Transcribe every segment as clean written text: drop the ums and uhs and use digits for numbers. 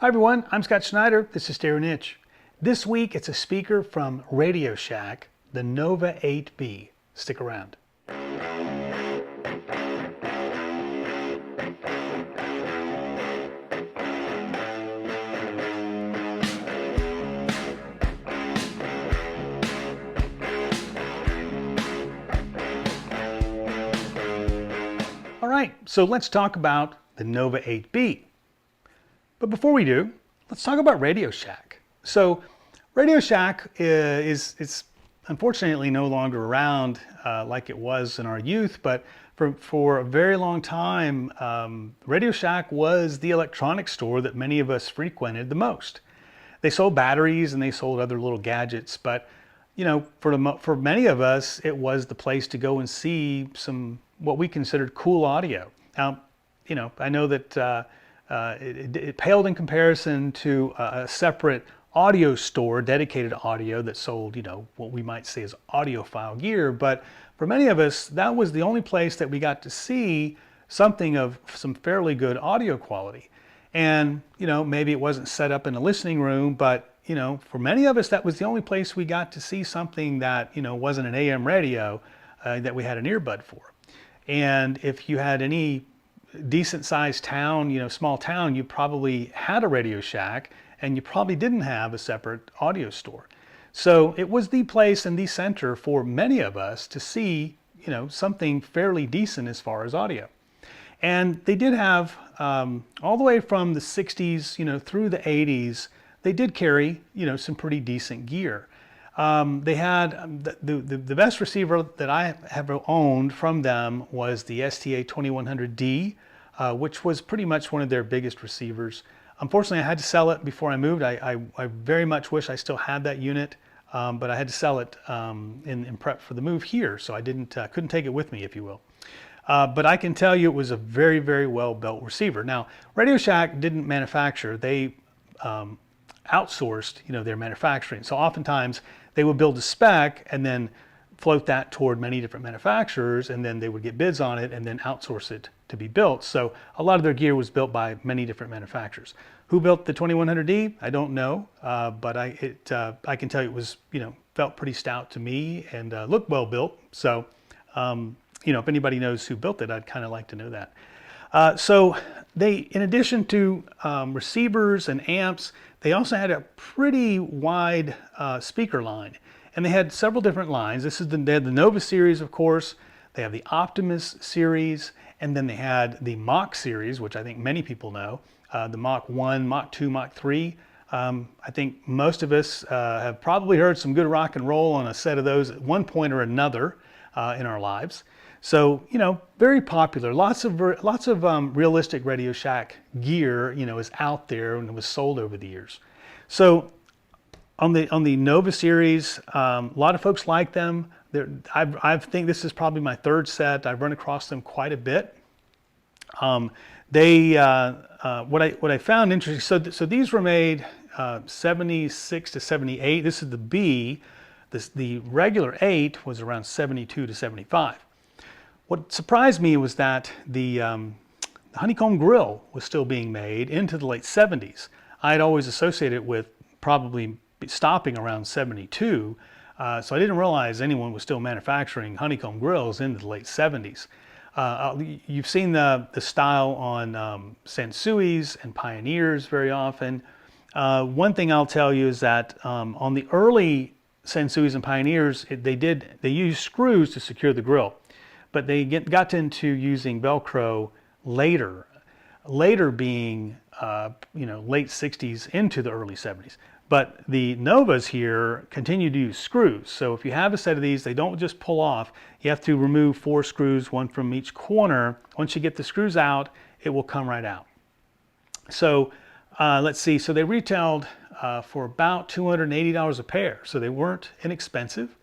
Hi everyone, I'm Scott Schneider. This is Stereo Niche. This week it's a speaker from Radio Shack, the Nova 8B. Stick around. All right, so let's talk about the Nova 8B. But before we do, let's talk about Radio Shack. So Radio Shack is unfortunately no longer around like it was in our youth, but for a very long time, Radio Shack was the electronics store that many of us frequented the most. They sold batteries and they sold other little gadgets, but you know, for many of us, it was the place to go and see some what we considered cool audio. Now, you know, I know that it paled in comparison to a separate audio store, dedicated audio that sold, you know, what we might say is audiophile gear. But for many of us, that was the only place that we got to see something of some fairly good audio quality. And, you know, maybe it wasn't set up in a listening room, but, you know, for many of us, that was the only place we got to see something that, you know, wasn't an AM radio that we had an earbud for. And if you had any decent sized town, you know, small town, you probably had a Radio Shack and you probably didn't have a separate audio store. So it was the place and the center for many of us to see, you know, something fairly decent as far as audio. And they did have, all the way from the 60s, you know, through the 80s, they did carry, you know, some pretty decent gear. They had the best receiver that I have owned from them was the STA2100D, which was pretty much one of their biggest receivers. Unfortunately, I had to sell it before I moved. I very much wish I still had that unit, but I had to sell it in prep for the move here, so I couldn't take it with me, if you will. But I can tell you it was a very, very well built receiver. Now, Radio Shack didn't manufacture. They outsourced, you know, their manufacturing. So oftentimes they would build a spec and then float that toward many different manufacturers, and then they would get bids on it and then outsource it to be built. So a lot of their gear was built by many different manufacturers. Who built the 2100D? I don't know, but I can tell you it was, you know, felt pretty stout to me and looked well built. So, you know, if anybody knows who built it, I'd kind of like to know that. So they, in addition to receivers and amps, they also had a pretty wide speaker line, and they had several different lines. They had the Nova series, of course. They have the Optimus series, and then they had the Mach series, which I think many people know. The Mach 1, Mach 2, Mach 3. I think most of us have probably heard some good rock and roll on a set of those at one point or another in our lives. So, you know, very popular. Lots of realistic Radio Shack gear, you know, is out there and it was sold over the years. So on the Nova series, a lot of folks like them. I think this is probably my third set. I've run across them quite a bit. What I found interesting, so these were made 76 to 78. This is the B. The regular 8 was around 72 to 75. What surprised me was that the honeycomb grill was still being made into the late 70s. I had always associated it with probably stopping around 72, so I didn't realize anyone was still manufacturing honeycomb grills into the late 70s. You've seen the style on Sansuis and Pioneers very often. One thing I'll tell you is that on the early Sansuis and Pioneers, they used screws to secure the grill. But they got into using Velcro later being, you know, late 60s into the early 70s. But the Novas here continue to use screws. So if you have a set of these, they don't just pull off. You have to remove 4 screws, one from each corner. Once you get the screws out, it will come right out. So let's see, so they retailed for about $280 a pair. So they weren't inexpensive.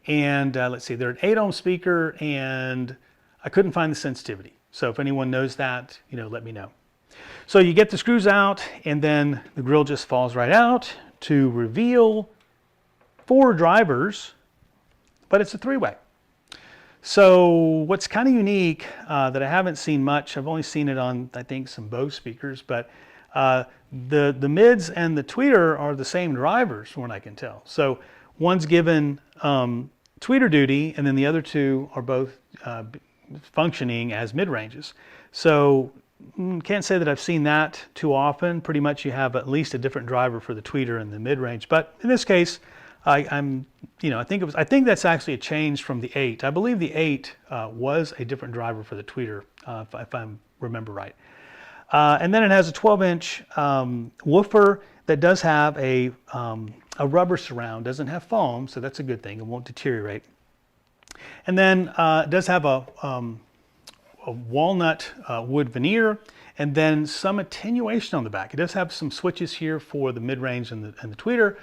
And let's see, they're an 8-ohm speaker, and I couldn't find the sensitivity. So if anyone knows that, you know, let me know. So you get the screws out, and then the grill just falls right out to reveal 4 drivers, but it's a 3-way. So what's kind of unique that I haven't seen much, I've only seen it on, I think, some Bose speakers, but The mids and the tweeter are the same drivers from what I can tell. So one's given tweeter duty, and then the other two are both functioning as mid-ranges. So can't say that I've seen that too often. Pretty much you have at least a different driver for the tweeter and the mid-range. But in this case, I think that's actually a change from the 8. I believe the 8 was a different driver for the tweeter, if I remember right. And then it has a 12-inch woofer that does have a rubber surround, doesn't have foam, so that's a good thing. It won't deteriorate. And then it does have a walnut wood veneer, and then some attenuation on the back. It does have some switches here for the mid-range and the tweeter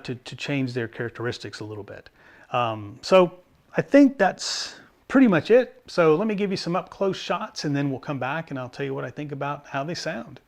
to change their characteristics a little bit. So I think that's pretty much it. So let me give you some up-close shots, and then we'll come back and I'll tell you what I think about how they sound.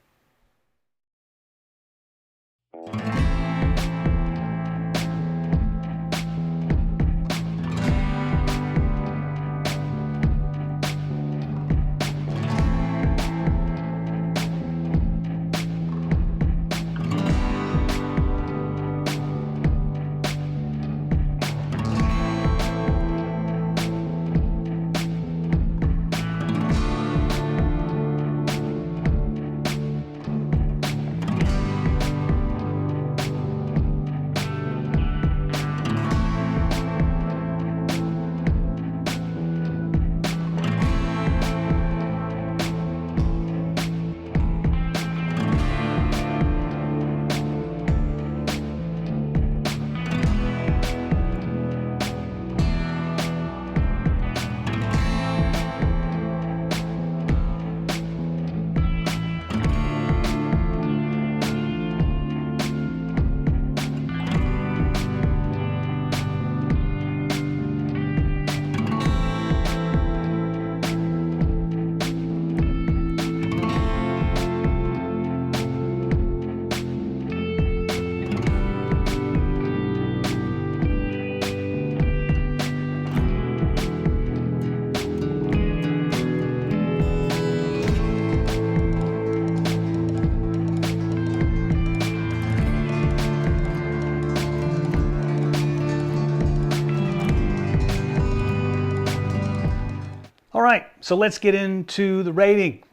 All right, so let's get into the rating.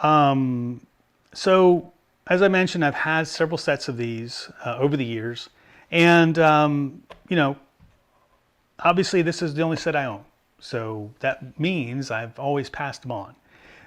So as I mentioned, I've had several sets of these over the years, and you know, obviously this is the only set I own, so that means I've always passed them on.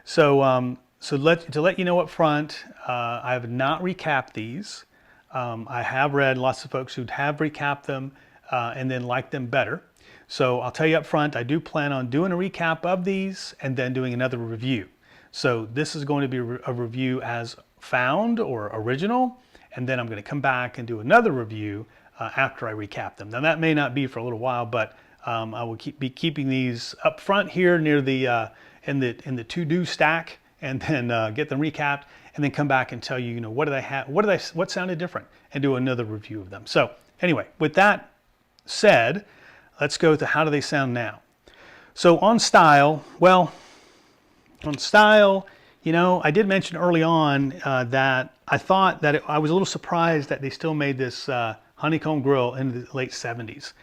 So to let you know up front, I have not recapped these. I have read lots of folks who have recapped them and then like them better. So I'll tell you up front, I do plan on doing a recap of these and then doing another review. So this is going to be a review as found or original, and then I'm going to come back and do another review after I recap them. Now that may not be for a little while, but I will be keeping these up front here near the in the to-do stack, and then get them recapped, and then come back and tell you, what sounded different, and do another review of them. So anyway, with that said, let's go to how do they sound now. So on style, well, on style, you know, I did mention early on that I thought that I was a little surprised that they still made this honeycomb grill in the late 70s.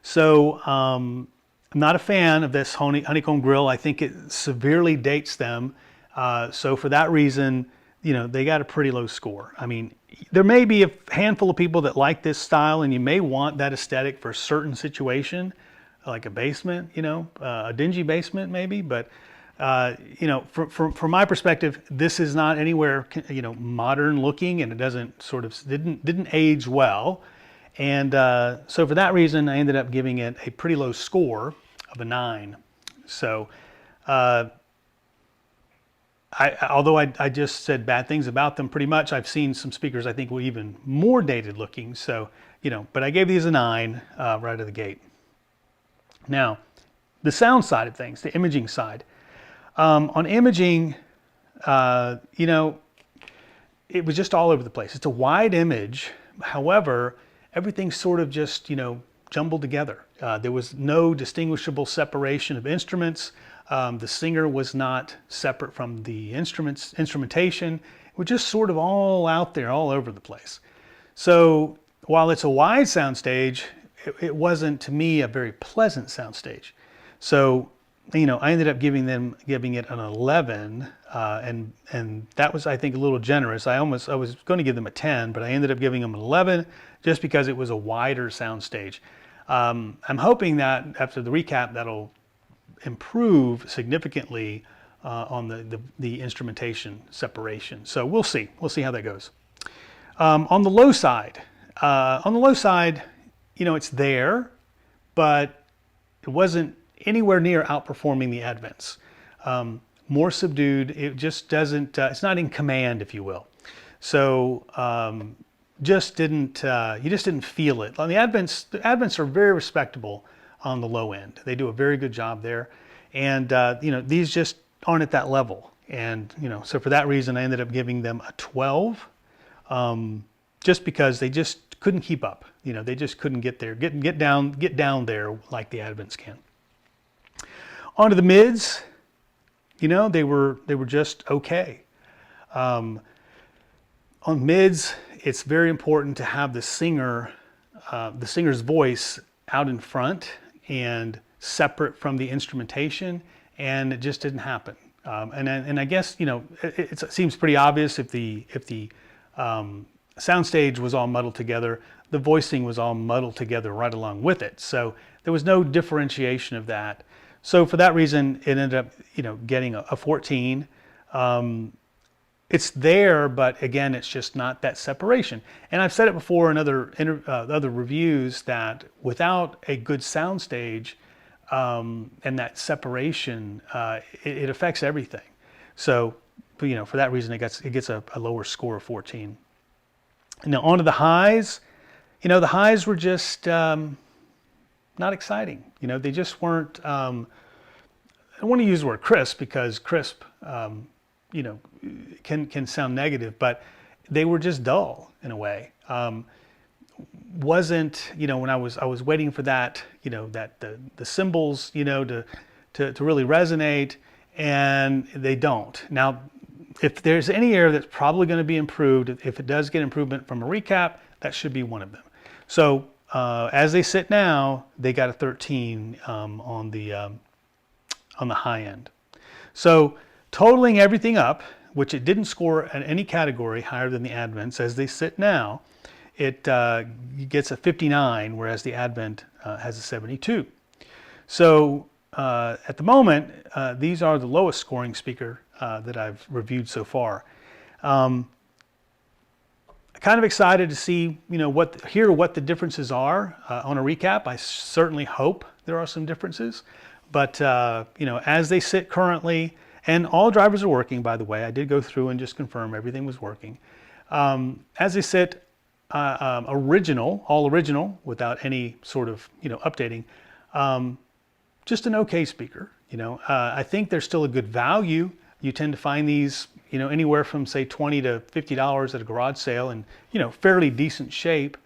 So I'm not a fan of this honeycomb grill. I think it severely dates them. So for that reason, you know, they got a pretty low score. I mean, there may be a handful of people that like this style, and you may want that aesthetic for a certain situation, like a basement, you know, a dingy basement maybe. But you know, from my perspective, this is not anywhere, you know, modern looking, and it doesn't didn't age well. And so for that reason, I ended up giving it a pretty low score of a 9. So although I just said bad things about them pretty much, I've seen some speakers I think were even more dated looking. So, you know, but I gave these a 9 right out of the gate. Now, the sound side of things, the imaging side. On imaging, you know, it was just all over the place. It's a wide image. However, everything's sort of just, you know, jumbled together. There was no distinguishable separation of instruments. The singer was not separate from the instrumentation. It were just sort of all out there, all over the place. So while it's a wide soundstage, it wasn't, to me, a very pleasant soundstage. So, you know, I ended up giving it an 11, and that was, I think, a little generous. I was going to give them a 10, but I ended up giving them an 11 just because it was a wider soundstage. I'm hoping that after the recap, that'll improve significantly on the instrumentation separation. So we'll see. We'll see how that goes. On the low side, you know, it's there, but it wasn't anywhere near outperforming the Advents. More subdued. It just doesn't. It's not in command, if you will. So you just didn't feel it. On the Advents are very respectable on the low end. They do a very good job there, and you know, these just aren't at that level. And you know, so for that reason, I ended up giving them a 12, just because they just couldn't keep up. You know, they just couldn't get there, get down there like the Advents can. On to the mids. You know, they were just okay. On mids, it's very important to have the singer's voice out in front and separate from the instrumentation, and it just didn't happen. And I guess, you know, it seems pretty obvious if the soundstage was all muddled together, the voicing was all muddled together right along with it. So there was no differentiation of that. So for that reason, it ended up, you know, getting a 14. It's there, but again, it's just not that separation. And I've said it before in other reviews that without a good soundstage and that separation, it affects everything. So, you know, for that reason, it gets a lower score of 14. Now on to the highs. You know, the highs were just not exciting. You know, they just weren't. I don't want to use the word crisp because crisp, you know, can sound negative, but they were just dull in a way. Wasn't, you know, when I was waiting for that, you know, that the cymbals, you know, to really resonate, and they don't. Now, if there's any area that's probably going to be improved, if it does get improvement from a recap, that should be one of them. So as they sit now, they got a 13 on the high end. So totaling everything up, which it didn't score in any category higher than the Advents, as they sit now, it gets a 59, whereas the Advent has a 72. So at the moment, these are the lowest scoring speaker that I've reviewed so far. Kind of excited to see, you know, hear what the differences are on a recap. I certainly hope there are some differences, but you know, as they sit currently, and all drivers are working, by the way. I did go through and just confirm everything was working. As they sit, all original, without any sort of, you know, updating. Just an okay speaker. You know, I think they're still a good value. You tend to find these, you know, anywhere from say $20 to $50 at a garage sale, and you know, fairly decent shape.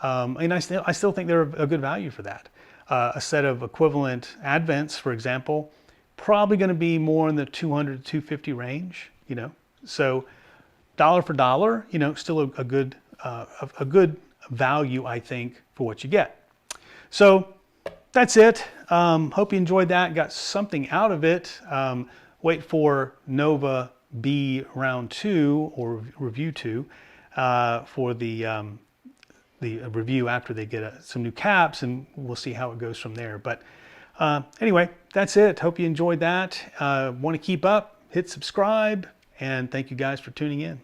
And I still think they're a good value for that. A set of equivalent Advents, for example, probably going to be more in the $200 to $250 range. You know, so dollar for dollar, you know, still a good value, I think, for what you get. So that's it. Hope you enjoyed that, got something out of it. Wait for Nova B round 2 or review 2 for the review after they get some new caps, and we'll see how it goes from there. But anyway, that's it. Hope you enjoyed that. Want to keep up, hit subscribe, and thank you guys for tuning in.